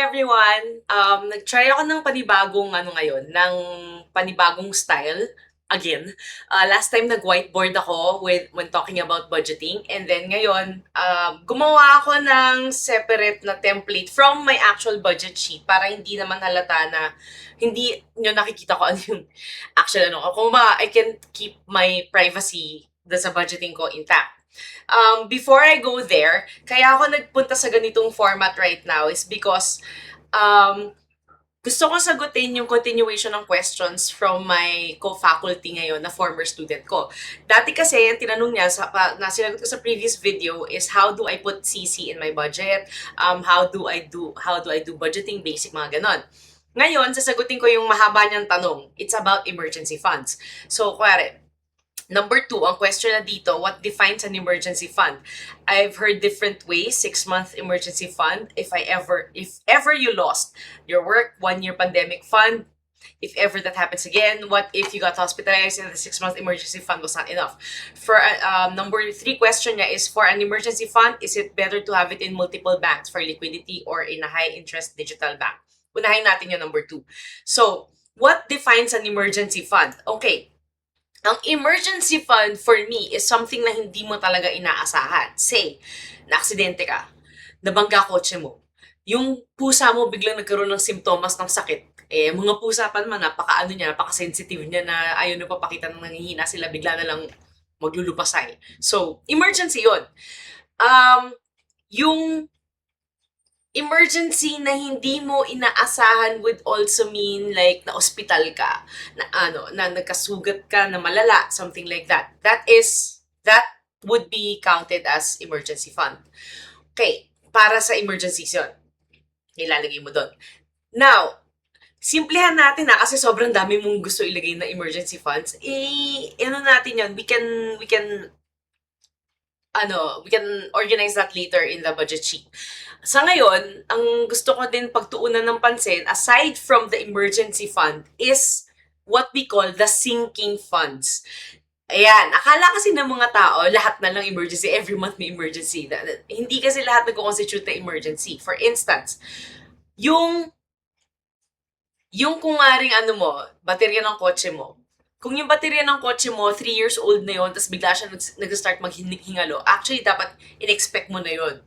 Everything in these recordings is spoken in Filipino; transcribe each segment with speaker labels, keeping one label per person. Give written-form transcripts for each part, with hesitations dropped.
Speaker 1: everyone! Nag-try ako ng panibagong ng panibagong style. Again, last time nag-whiteboard ako when talking about budgeting. And then ngayon, gumawa ako ng separate na template from my actual budget sheet para hindi naman halata na hindi nyo nakikita ko ano yung actual Kung ba, I can keep my privacy sa budgeting ko intact. Before I go there, kaya ako nagpunta sa ganitong format right now is because um, gusto ko sagutin yung continuation ng questions from my co-faculty ngayon na former student ko. Dati kasi, yung tinanong niya, na sinagot ko sa previous video is how do I put CC in my budget? How do I do budgeting, basic mga ganon. Ngayon, sasagutin ko yung mahaba niyang tanong. It's about emergency funds. So, kuwari, Number 2, ang question na dito, what defines an emergency fund? I've heard different ways, 6-month emergency fund, if ever you lost your work, 1-year pandemic fund, if ever that happens again, what if you got hospitalized and the 6-month emergency fund was not enough? For number 3 question niya is, for an emergency fund, is it better to have it in multiple banks for liquidity or in a high-interest digital bank? Unahin natin yung number 2. So, what defines an emergency fund? Okay, ang emergency fund for me is something na hindi mo talaga inaasahan. Say, na-aksidente ka, nabangga kotse mo, yung pusa mo biglang nagkaroon ng simptomas ng sakit. Mga pusa pa naman, napaka-sensitive niya na ayaw na papakita ng nanghihina sila, bigla na lang maglulupasay. So, emergency yun. Yung emergency na hindi mo inaasahan would also mean like na ospital ka, na nagkasugat ka na malala, something like that. That would be counted as emergency fund. Okay, para sa emergencies yun. Ilalagay mo doon. Now, simplihan natin kasi sobrang dami mong gusto ilagay na emergency funds. Natin yun, we can organize that later in the budget sheet. Sa ngayon, ang gusto ko din pagtuunan ng pansin, aside from the emergency fund, is what we call the sinking funds. Ayan, akala kasi ng mga tao, lahat na lang emergency, every month may emergency. Hindi kasi lahat nag-constitute na emergency. For instance, yung kung maring baterya ng kotse mo, kung yung baterya ng kotse mo, 3 years old na yun, tapos bigla siya nag-start maghingalo, actually, dapat in-expect mo na yun.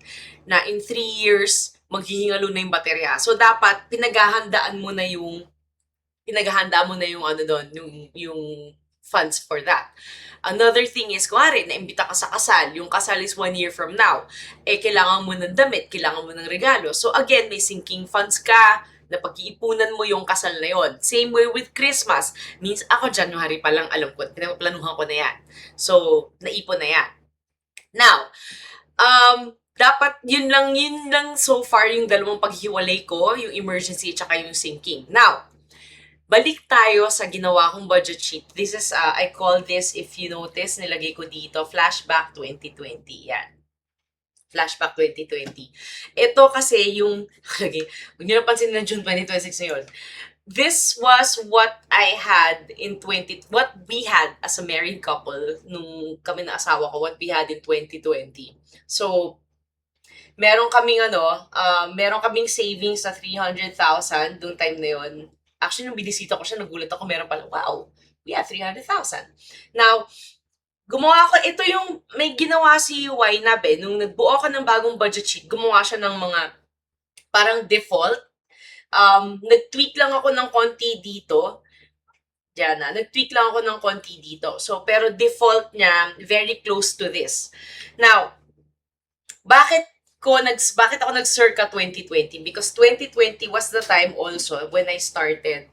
Speaker 1: Na in 3 years, maghihingalo na yung baterya. So, dapat pinaghahandaan mo na yung yung funds for that. Another thing is, kuwari, naimbita ka sa kasal. Yung kasal is 1 year from now. Kailangan mo ng damit, kailangan mo ng regalo. So, again, may sinking funds ka, na pag-iipunan mo yung kasal na yon. Same way with Christmas. Means ako January pa lang alam ko, pinaplanuhan ko na yan. So, naipon na yan. Now, dapat yun lang so far yung dalawang paghiwalay ko, yung emergency at saka yung sinking. Now, balik tayo sa ginawa kong budget sheet. This is, I call this, if you notice, nilagay ko dito, Flashback 2020. Yan. Flashback 2020. Ito kasi yung, huwag nyo napansin na June 2026 na yun. This was what I had what we had as a married couple nung kami na asawa ko, what we had in 2020. So, meron kaming savings na 300,000 doon time na yun. Actually, nung binisita ko siya, nagulat ako, meron pala, wow, we had 300,000. Now, gumawa ko, ito yung may ginawa si YNAB nung nagbuo ako ng bagong budget sheet, gumawa siya ng mga parang default. Nag-tweak lang ako ng konti dito. Nag-tweak lang ako ng konti dito. So, pero default niya, very close to this. Now, bakit ako nag-circa 2020? Because 2020 was the time also when I started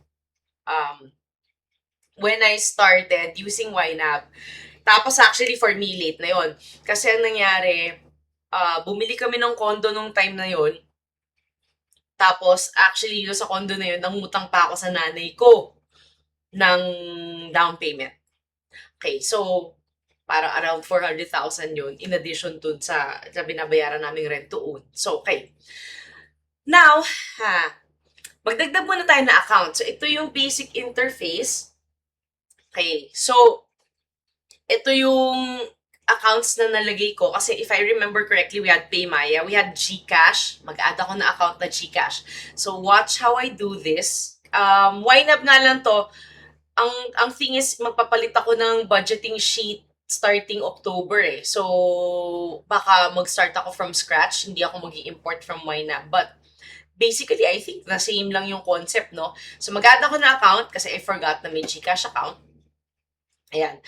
Speaker 1: using YNAB. Tapos actually for me, late na yon. Kasi ang nangyari, bumili kami ng condo nung time na yon. Tapos actually yun sa condo na yun, nangutang pa ako sa nanay ko ng down payment. Okay, so parang around 400,000 yun in addition to sa binabayaran naming rent to own. So okay. Now, magdagdag muna tayo na account. So ito yung basic interface. Okay, so ito yung accounts na nalagay ko, kasi if I remember correctly, we had PayMaya, we had GCash, mag-add ako na account na GCash. So watch how I do this. Wind up nga lang to, ang thing is, magpapalit ako ng budgeting sheet starting October eh. So, baka mag-start ako from scratch, hindi ako mag-i-import from YNAB. But, basically, I think the same lang yung concept, no? So, mag-add ako na account kasi I forgot na may GCash account. Ayan.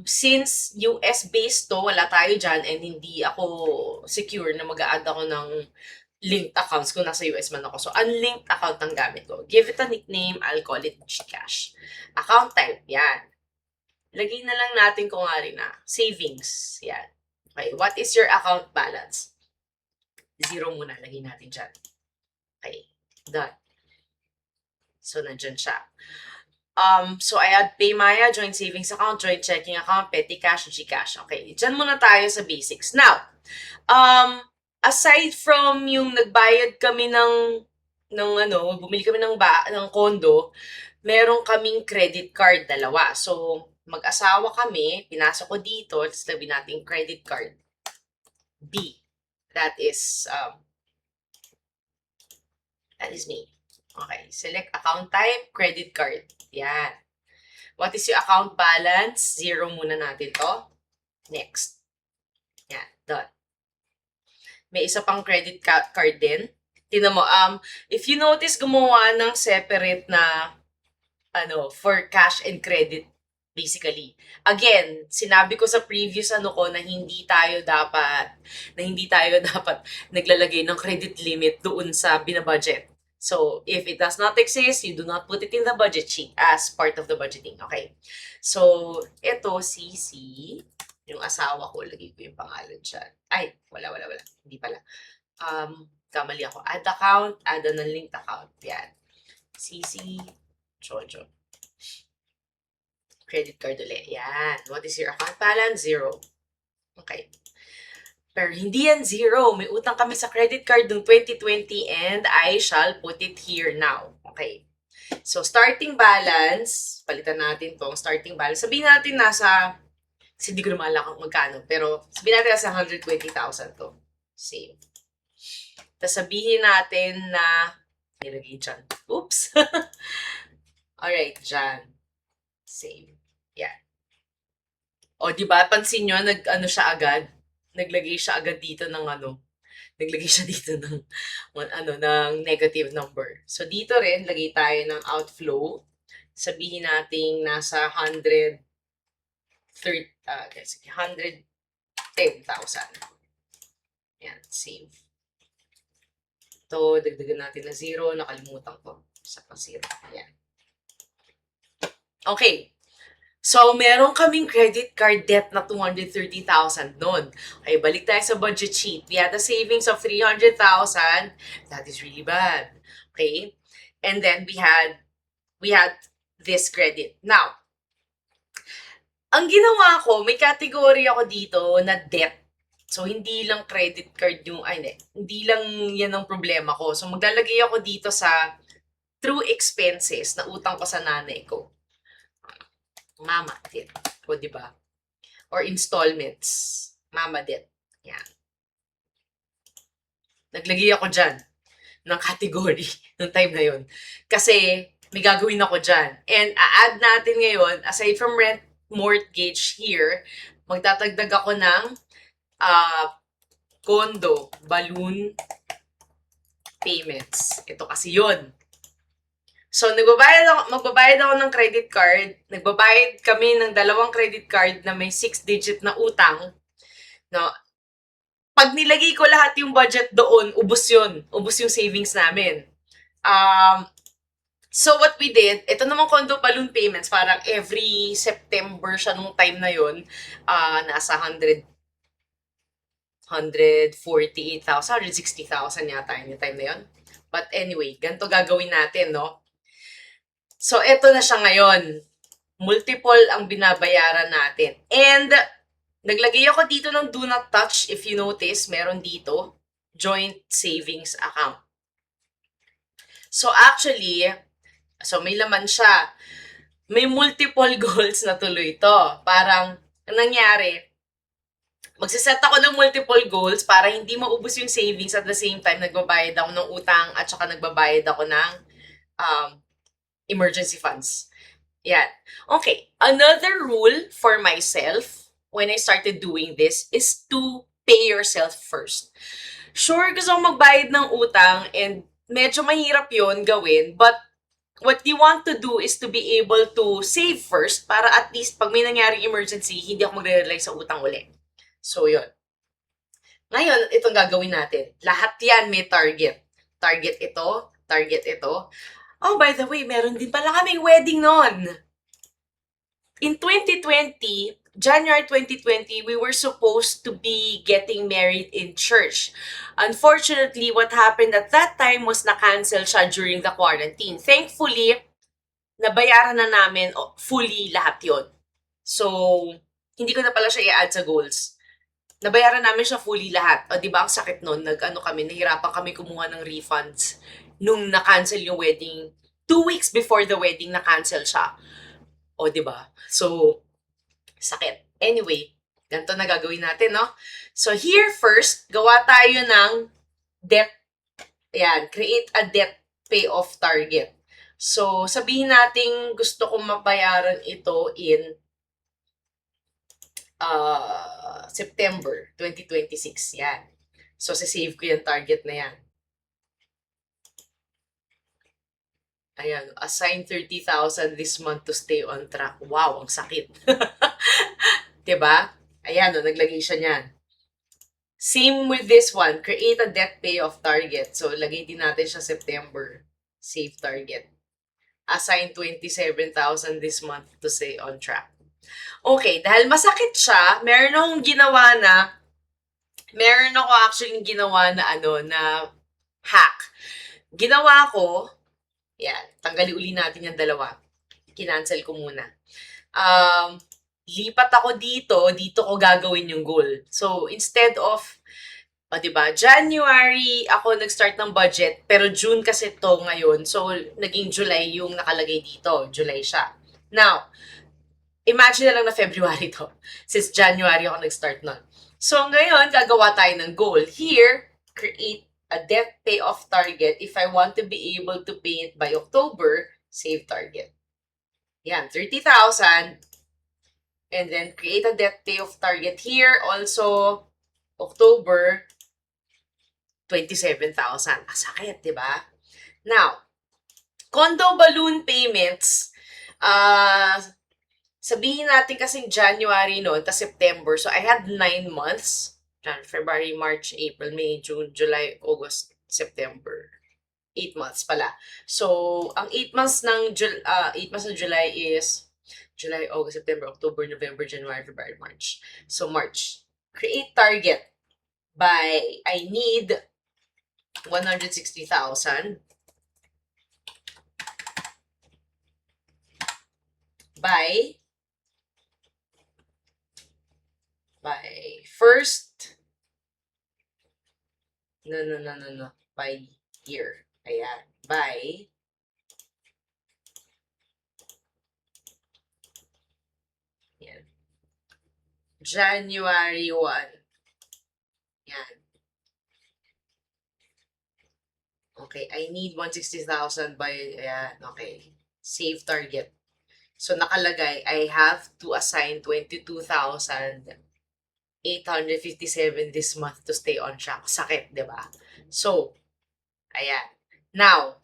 Speaker 1: Since US-based to, wala tayo dyan and hindi ako secure na mag-add ako ng linked accounts kung nasa US man ako. So, unlinked account ang gamit ko. Give it a nickname, I'll call it GCash. Account type, yan. Lagay na lang natin kung nga rin na. Savings, yan. Okay, what is your account balance? 0 muna, lagay natin dyan. Okay, done. So, nandyan siya. So I had PayMaya, joint savings account, joint checking account, petty cash, GCash. Okay, dyan muna tayo sa basics. Now, aside from yung nagbayad kami ng bumili kami ng condo, meron kaming credit card, 2. So, mag-asawa kami, pinasok ko dito, let's sabi natin credit card. B. That is me. Okay, select account type, credit card. Yan. What is your account balance? 0 muna natin to. Next. Yan, done. May isa pang credit card din. Tingnan mo, if you notice, gumawa ng separate na, for cash and credit, basically. Again, sinabi ko sa previous ko na hindi tayo dapat naglalagay ng credit limit doon sa binabudget. So, if it does not exist, you do not put it in the budget sheet as part of the budgeting. Okay? So, ito, CC, yung asawa ko, lagay ko yung pangalan dyan. Ay, wala. Hindi pala. Kamali ako. Add account, add an unlinked account. Yan. CC, Jojo. Credit card ulit. Yan. What is your account balance? 0. Okay. Pero hindi yan 0. May utang kami sa credit card noong 2020 and I shall put it here now. Okay. So, starting balance, palitan natin tong starting balance. Sabihin natin kasi hindi ko naman alam kung magkano, pero sabihin natin nasa 120,000 to. Save. Tapos sabihin natin na, nilagay dyan. Oops. Alright, dyan. Save. Yan. O, diba? Pansin nyo, siya agad. Naglagay siya agad dito ng naglagay siya dito ng negative number. So dito rin lagay tayo ng outflow. Sabihin nating nasa 110,000. Yan, save. Ito, dagdagan natin na 0. Nakalimutan ko. Isa pa 0. Yan. Okay. So, meron kaming credit card debt na 230,000 noon. Okay, balik tayo sa budget sheet. We had a savings of 300,000. That is really bad. Okay? And then we had this credit. Now, ang ginawa ko, may category ako dito na debt. So, hindi lang credit card hindi lang yan ang problema ko. So, maglalagay ako dito sa true expenses na utang ko sa nanay ko. Mama debt. O, diba? Or installments. Mama debt. Yan. Naglagay ako dyan ng category ng time na yun. Kasi may gagawin ako dyan. And a-add natin ngayon, aside from rent mortgage here, magtatagdag ako ng condo balloon payments. Ito kasi yun. So, magbabayad ako ng credit card. Nagbabayad kami ng 2 credit card na may 6-digit na utang. No? Pag nilagay ko lahat yung budget doon, ubos yun. Ubos yung savings namin. So, what we did, ito naman condo balloon payments, parang every September siya nung time na yun, nasa 148,000, 160,000 yata yung time na yun. But anyway, ganito gagawin natin, no? So, eto na siya ngayon. Multiple ang binabayaran natin. And, naglagay ako dito ng do not touch. If you notice, meron dito, joint savings account. So, actually, may laman siya. May multiple goals na tuloy ito. Parang, ang nangyari, magsiset ako ng multiple goals para hindi maubos yung savings at the same time nagbabayad ako ng utang at saka nagbabayad ako ng um, emergency funds. Yan. Okay. Another rule for myself when I started doing this is to pay yourself first. Sure, gusto kong magbayad ng utang and medyo mahirap yon gawin, but what you want to do is to be able to save first para at least pag may nangyaring emergency, hindi ako magre-rely sa utang uli. So, yun. Ngayon, itong gagawin natin. Lahat yan may target. Target ito, target ito. Oh, by the way, meron din pala kaming wedding noon. In 2020, January 2020, we were supposed to be getting married in church. Unfortunately, what happened at that time was na-cancel siya during the quarantine. Thankfully, nabayaran na namin fully lahat yon. So, hindi ko na pala siya i-add sa goals. Nabayaran namin siya fully lahat. O, di ba ang sakit nun? Nahirapan kami kumuha ng refunds nung na-cancel yung wedding. 2 weeks before the wedding, na-cancel siya. O, di ba? So, sakit. Anyway, ganito na gagawin natin, no? So, here first, gawa tayo ng debt. Ayan, create a debt payoff target. So, sabihin natin gusto kong mabayaran ito in September 2026. Yan. So, sasave ko yung target na yan. Ayan, assign 30,000 this month to stay on track. Wow, ang sakit. Diba? Ayan, naglagay siya niyan. Same with this one, create a debt payoff target. So, lagay din natin siya September. Save target. Assign 27,000 this month to stay on track. Okay, dahil masakit siya, meron akong ginawa na hack. Ginawa ko, yan, tanggalin uli natin yung dalawa. Kinancel ko muna. Lipat ako dito ko gagawin yung goal. So, instead of, diba, January ako nag-start ng budget, pero June kasi to ngayon. So, naging July yung nakalagay dito. July siya. Now, imagine na lang na February to. Since January ako nag-start nun. So, ngayon, gagawa tayo ng goal. Here, create a debt payoff target. If I want to be able to pay it by October, save target. Yan, 30,000. And then, create a debt payoff target here. Also, October, 27,000. Sakit, di ba? Now, condo balloon payments, sabihin natin kasing January noon, ta September. So, I had 9 months. February, March, April, May, June, July, August, September. 8 months pala. So, ang 8 months ng July is July, August, September, October, November, January, February, March. So, March. Create target by, I need 160,000 by first, by year. Ayan, by January 1. Yan. Okay, I need 160,000 by, ayan, okay. Save target. So, nakalagay, I have to assign 22,857 this month to stay on track. Sakit, di ba? So, ayan. Now,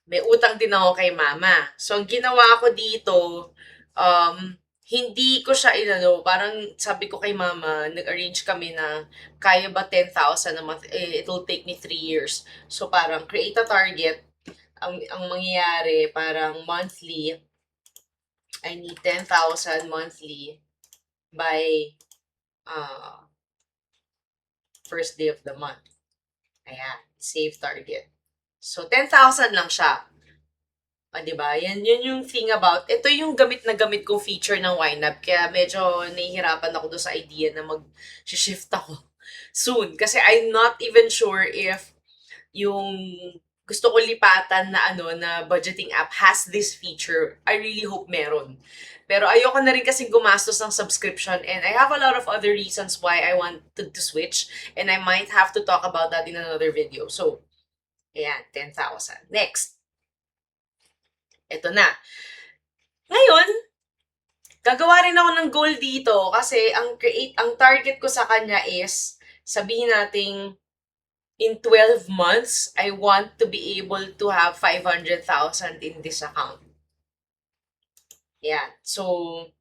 Speaker 1: may utang din ako kay mama. So, ang ginawa ko dito, hindi ko siya parang sabi ko kay mama, nag-arrange kami na kaya ba 10,000 a month? It will take me 3 years. So, parang create a target. Ang mangyayari, parang monthly, I need 10,000 monthly by first day of the month. Ayan, save target. So, 10,000 lang siya. Diba? Yan yung thing about, ito yung gamit na gamit kong feature ng YNAB. Kaya medyo nahihirapan ako doon sa idea na mag-shift ako soon. Kasi I'm not even sure if yung gusto ko lipatan na na budgeting app has this feature. I really hope meron. Pero ayoko na rin kasing gumastos ng subscription, and I have a lot of other reasons why I wanted to switch, and I might have to talk about that in another video. So, ayan, 10,000. Next. Ito na. Ngayon, gagawa rin ako ng goal dito kasi ang target ko sa kanya is, sabihin nating in 12 months, I want to be able to have 500,000 in this account. Yeah. So,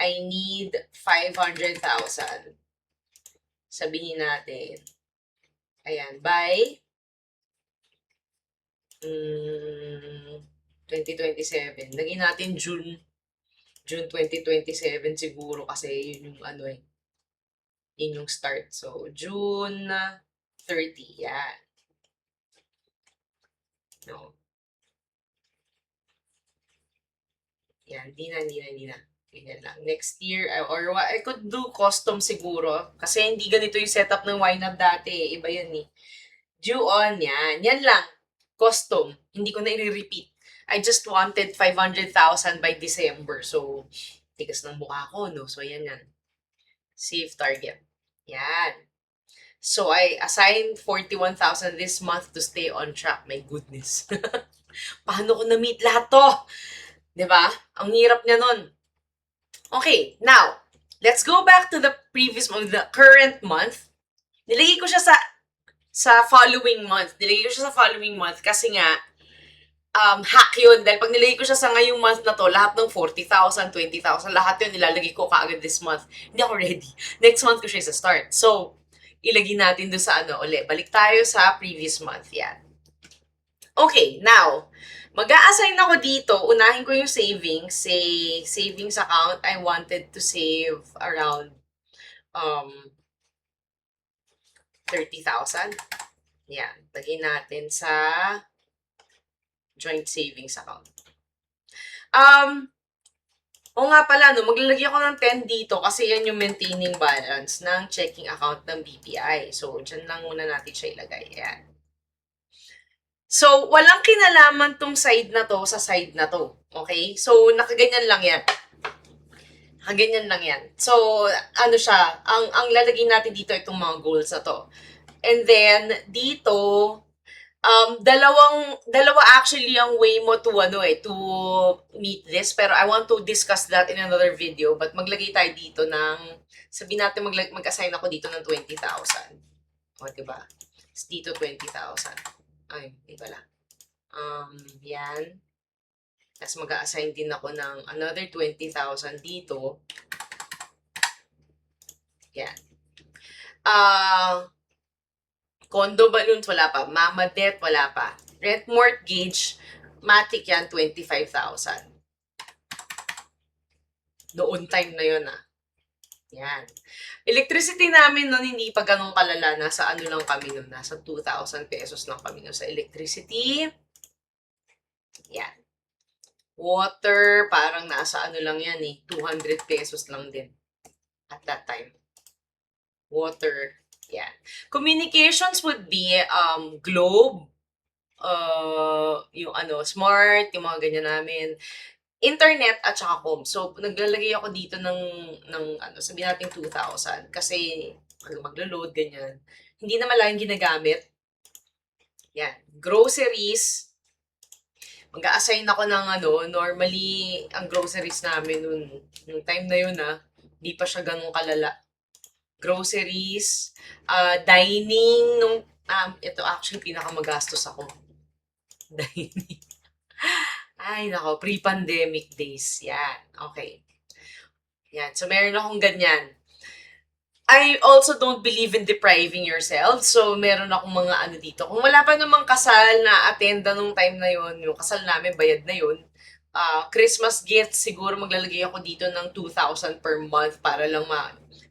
Speaker 1: I need 500,000. Sabihin natin. Ayan, by 2027. Lagyan natin June 2027 siguro kasi yun yung yun yung start. So, June 30. Yan. No. Yan, di na. Ganyan lang. Next year, or I could do custom siguro. Kasi hindi ganito yung setup ng YNAB dati. Iba yan eh. Due on, yan. Yan lang. Custom. Hindi ko na i-repeat. I just wanted 500,000 by December. So, tigas ng mukha ko, no? So, yan. Save target. Yan. So, I assigned 41,000 this month to stay on track. My goodness. Paano ko na-meet lahat to? Diba? Ang hirap niya nun. Okay, now, let's go back to the previous month, the current month. Nilagay ko siya sa following month. Kasi nga, hack yun. Dahil pag nilagay ko siya sa ngayong month na to, lahat ng 40,000, 20,000, lahat yun nilalagay ko kaagad this month. Hindi ako ready. Next month ko siya sa start. So, ilagay natin doon sa ulit. Balik tayo sa previous month. Yan. Okay, now, mag-a-assign ako dito. Unahin ko yung savings. Say, savings account, I wanted to save around 30,000. Yan. Lagay natin sa joint savings account. O nga pala, maglalagay ako ng 10 dito kasi yan yung maintaining balance ng checking account ng BPI. So, dyan lang muna natin siya ilagay. Yan. So, walang kinalaman tong side na to sa side na to. Okay? So, nakaganyan lang yan. So, siya, ang lalagay natin dito itong mga goals na to. And then, dito, dalawa actually ang way mo to meet this, pero I want to discuss that in another video. But maglagay tayo dito ng, sabihin natin mag-assign ako dito ng 20,000. O, diba? Dito 20,000. Ay, di pala. Yan. Tapos mag-a-assign din ako ng another 20,000 dito. Yan. Condo balloons, wala pa. Mama debt, wala pa. Rent mortgage, matic yan, 25,000. Noon time na yun Yan. Electricity namin nun, hindi pa ganun kalala. Nasa lang kami nun. Nasa 2,000 pesos lang kami nun sa electricity. Yan. Water, parang nasa lang yan 200 pesos lang din. At that time. Water. Yan. Communications would be Globe, yung Smart, yung mga ganyan namin. Internet at saka home. So, naglalagay ako dito ng sabihin natin 2,000 kasi maglo-load, ganyan. Hindi naman lang ginagamit. Yan. Groceries. Mag-a-assign ako ng normally, ang groceries namin nung time na yun hindi pa siya ganun kalala. Groceries, dining, ito actually pinakamagastos ako. Dining. Ay, nako, pre-pandemic days. Yan. Okay. Yan. So, meron akong ganyan. I also don't believe in depriving yourself. So, meron akong mga dito. Kung wala pa namang kasal na attenda nung time na yon, yung kasal namin, bayad na yun. Christmas gifts, siguro maglalagay ako dito ng 2,000 per month para lang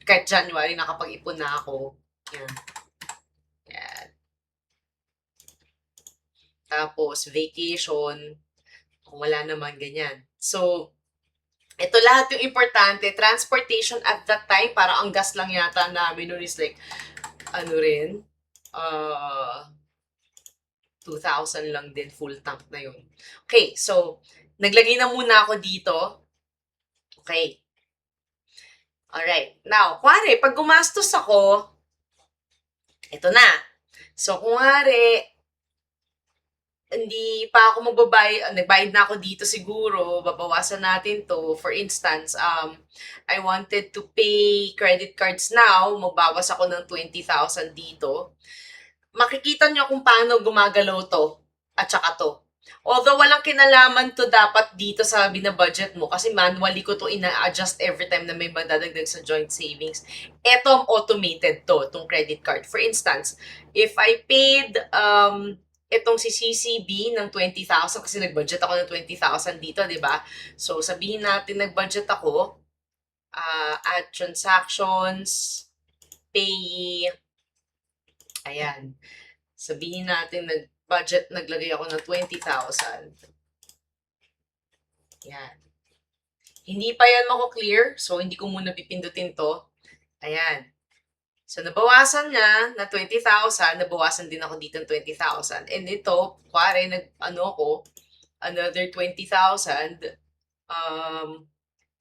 Speaker 1: kahit January, nakapag-ipon na ako. Yan. Yan. Tapos, vacation. Kung wala naman, ganyan. So, ito lahat yung importante. Transportation at that time, para ang gas lang yata namin nun is like, 2,000 lang din, full tank na yun. Okay, so, naglagay na muna ako dito. Okay. Alright. Now, kuwari, pag gumastos ako, ito na. So, kuwari, hindi pa ako nagbayad na ako dito siguro, babawasan natin to. For instance, I wanted to pay credit cards now, magbawas ako ng 20,000 dito. Makikita nyo kung paano gumagalaw to at saka to. Although walang kinalaman to dapat dito sa binabudget mo kasi manually ko to ina-adjust every time na may madadagdag sa joint savings. Eto automated to, itong credit card. For instance, if I paid itong si CCB ng 20,000 kasi nag-budget ako ng 20,000 dito, di ba? So sabihin natin nag-budget ako, add transactions, pay, ayan. Sabihin natin nag-budget, naglagay ako ng 20,000. Yan. Hindi pa yan mako-clear, so hindi ko muna pipindutin to. Ayan. So, nabawasan niya na 20,000, nabawasan din ako dito ng 20,000. And ito, kuwari, another 20,000,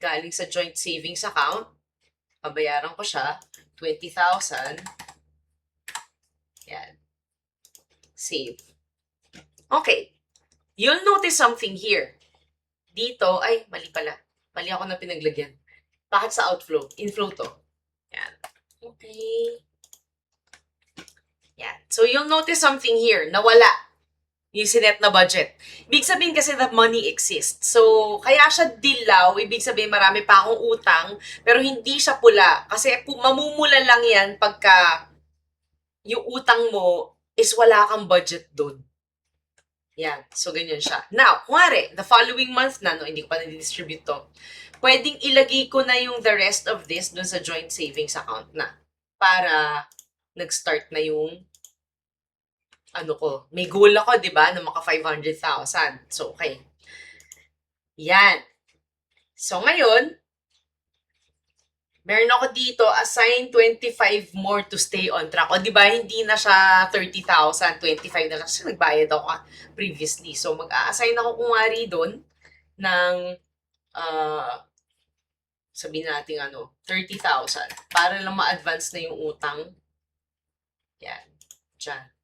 Speaker 1: galing sa joint savings account. Pabayaran ko siya, 20,000. Yan. Save. Okay. You'll notice something here. Dito, ay, mali pala. Mali ako na pinaglagyan. Bakit sa outflow? Inflow to. Yan. Okay. Yan. So, you'll notice something here. Nawala yung sinet na budget. Ibig sabihin kasi that money exists. So, kaya siya dilaw. Ibig sabihin marami pa akong utang, pero hindi siya pula. Kasi mamumula lang yan pagka yung utang mo is wala kang budget doon. Yan. So, ganyan siya. Now, kuwari, the following month na, no, hindi ko pa na-distribute to, pwedeng ilagay ko na yung the rest of this dun sa joint savings account na. Para nag-start na yung may goal ako, di ba, na maka 500,000. So, okay. Yan. So, ngayon, meron ako dito, assign 25 more to stay on track. O, di ba, hindi na siya 30,000, 25 na lang. Kasi nagbayad ako previously. So, mag-a-assign ako kumari doon ng, sabihin natin 30,000. Para lang ma-advance na yung utang. Yan. Diyan.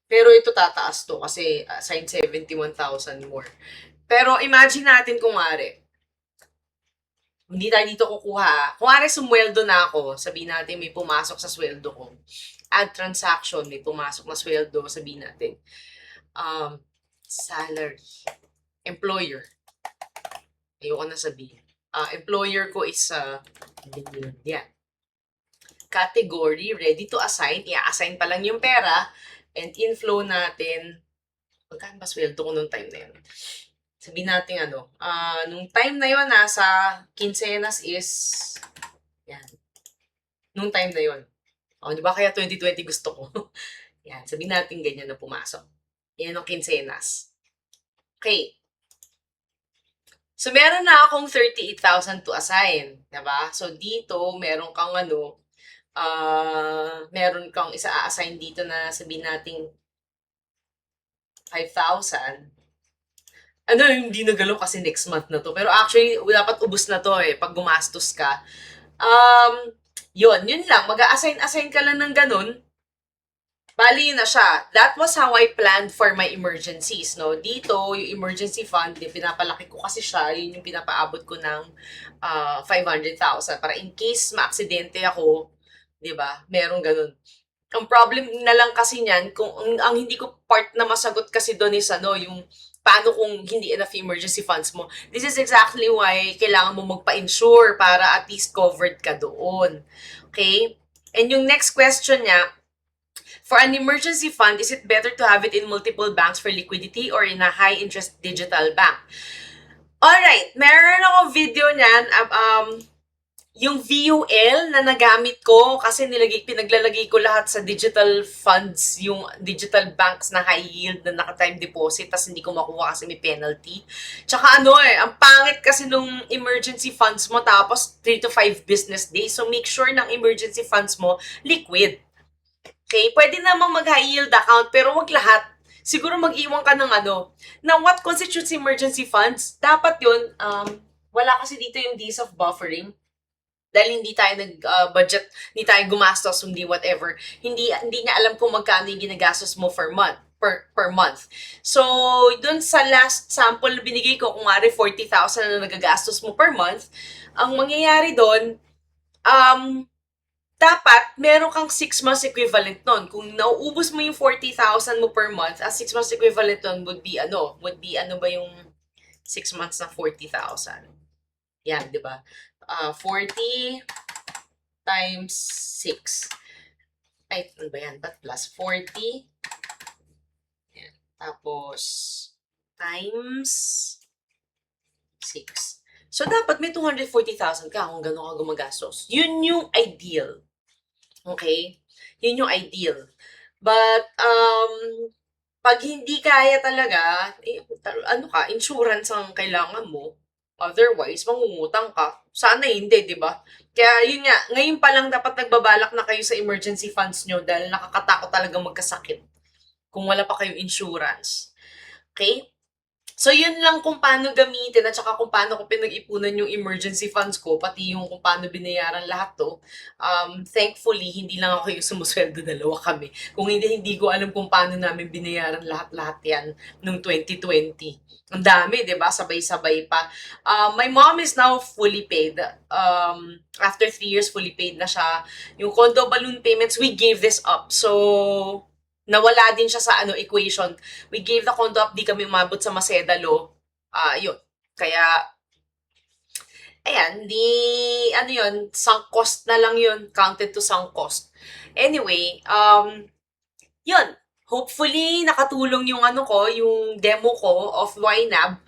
Speaker 1: Pero ito tataas to kasi assign 71,000 more. Pero imagine natin kumari, hindi tayo dito kukuha. Kumari sumweldo na ako, sabihin natin may pumasok sa sweldo ko. Add transaction, may pumasok na sweldo, sabihin natin. Salary. Employer. Ayoko na sabihin. Employer ko is, yan. Category, ready to assign. I-assign pa lang yung pera. And inflow natin, magkano ba sweldo ko nung time na yun? Sabihin natin nung time na yun, nasa quincenas is, yan. Nung time na yun. O, di ba kaya 2020 gusto ko? Yan, sabihin natin ganyan na pumasok. Yan ang quincenas. Okay. So, meron na akong 38,000 to assign. Diba? So, dito, meron kang meron kang isa-assign dito na sabihin nating 5,000. Hindi nagalaw kasi next month na to. Pero actually, dapat ubus na to pag gumastos ka. Yun lang. Mag-a-assign ka lang ng ganun. Bali na siya. That was how I planned for my emergencies, no? Dito, yung emergency fund, pinapalaki ko kasi siya. Yun yung pinapaabot ko ng 500,000. Para in case ma-aksidente ako, diba? Merong ganun. Ang problem na lang kasi niyan, kung ang hindi ko part na masagot kasi doon is yung paano kung hindi enough emergency funds mo. This is exactly why kailangan mo magpa-insure para at least covered ka doon. Okay? And yung next question niya, for an emergency fund, is it better to have it in multiple banks for liquidity or in a high-interest digital bank? Alright, meron akong video niyan, yung VUL na nagamit ko kasi pinaglalagay ko lahat sa digital funds, yung digital banks na high yield na naka-time deposit tas hindi ko makuha kasi may penalty. Tsaka ang pangit kasi nung emergency funds mo tapos 3 to 5 business days. So make sure ng emergency funds mo liquid. Okay? Pwede namang mag-high yield account, pero wag lahat. Siguro mag-iwan ka ng na what constitutes emergency funds. Dapat yun, wala kasi dito yung days of buffering. Dahil hindi tayo nag-budget, hindi tayo gumastos, hindi whatever. Hindi niya alam kung magkano yung ginagastos mo per month. So, dun sa last sample na binigay ko, kung nga 40,000 na nagagastos mo per month, ang mangyayari doon, dapat meron kang 6 months equivalent nun. Kung nauubos mo yung 40,000 mo per month, 6 months equivalent nun would be ano ba yung 6 months na 40,000? Yan, di ba? 40 times 6. Ay, ano ba yan? Ba't plus 40? Yan. Tapos, times 6. So, dapat may 240,000 ka kung gano'n ka gumagastos. Yun yung ideal. Okay? Yun yung ideal. But, pag hindi kaya talaga, insurance ang kailangan mo. Otherwise, mangungutang ka. Sana hindi, di ba? Kaya yun nga, ngayon pa lang dapat nagbabalak na kayo sa emergency funds nyo dahil nakakatakot talaga magkasakit kung wala pa kayong insurance. Okay? So, yun lang kung paano gamitin at saka kung paano ko pinag-ipunan yung emergency funds ko, pati yung kung paano binayaran lahat to. Thankfully, hindi lang ako yung sumusweldo, dalawa kami. Kung hindi ko alam kung paano namin binayaran lahat-lahat yan noong 2020. Ang dami, di ba? Sabay-sabay pa. My mom is now fully paid. After 3 years, fully paid na siya. Yung condo balloon payments, we gave this up. So, nawala din siya sa equation. We gave the condo up, di kami umabot sa Maseda Law. Yun. Kaya, ayan, sunk cost na lang yun. Counted to sunk cost. Anyway, yun. Hopefully, nakatulong yung yung demo ko of YNAB.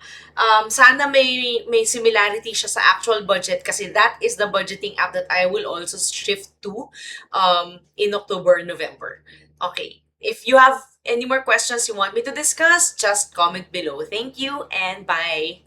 Speaker 1: Sana may similarity siya sa actual budget kasi that is the budgeting app that I will also shift to in October, November. Okay. If you have any more questions you want me to discuss, just comment below. Thank you and bye!